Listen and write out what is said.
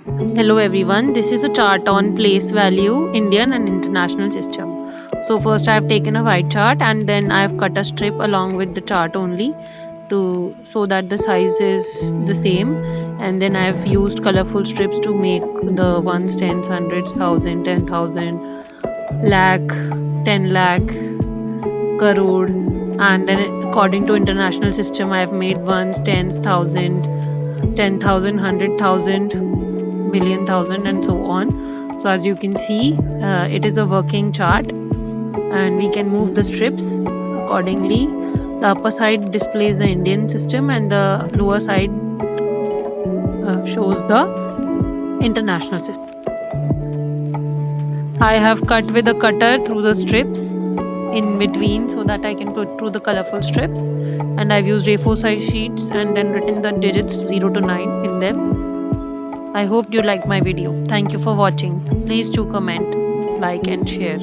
Hello everyone, this is a chart on place value, Indian and international system. So first I have taken a white chart and then I have cut a strip along with the chart only to so that the size is the same, and then I have used colorful strips to make the ones, tens, hundreds, thousand, 10,000, lakh, 10 lakh, crore, and then according to international system I have made ones, tens, thousand, 10,000, 100,000, million, thousand, and so on. So as you can see, it is a working chart and we can move the strips accordingly. The upper side displays the Indian system and the lower side shows the international system. I have cut with a cutter through the strips in between so that I can put through the colorful strips, and I've used A4 size sheets and then written the digits 0 to 9 in them. I hope you liked my video. Thank you for watching. Please do comment, like and share.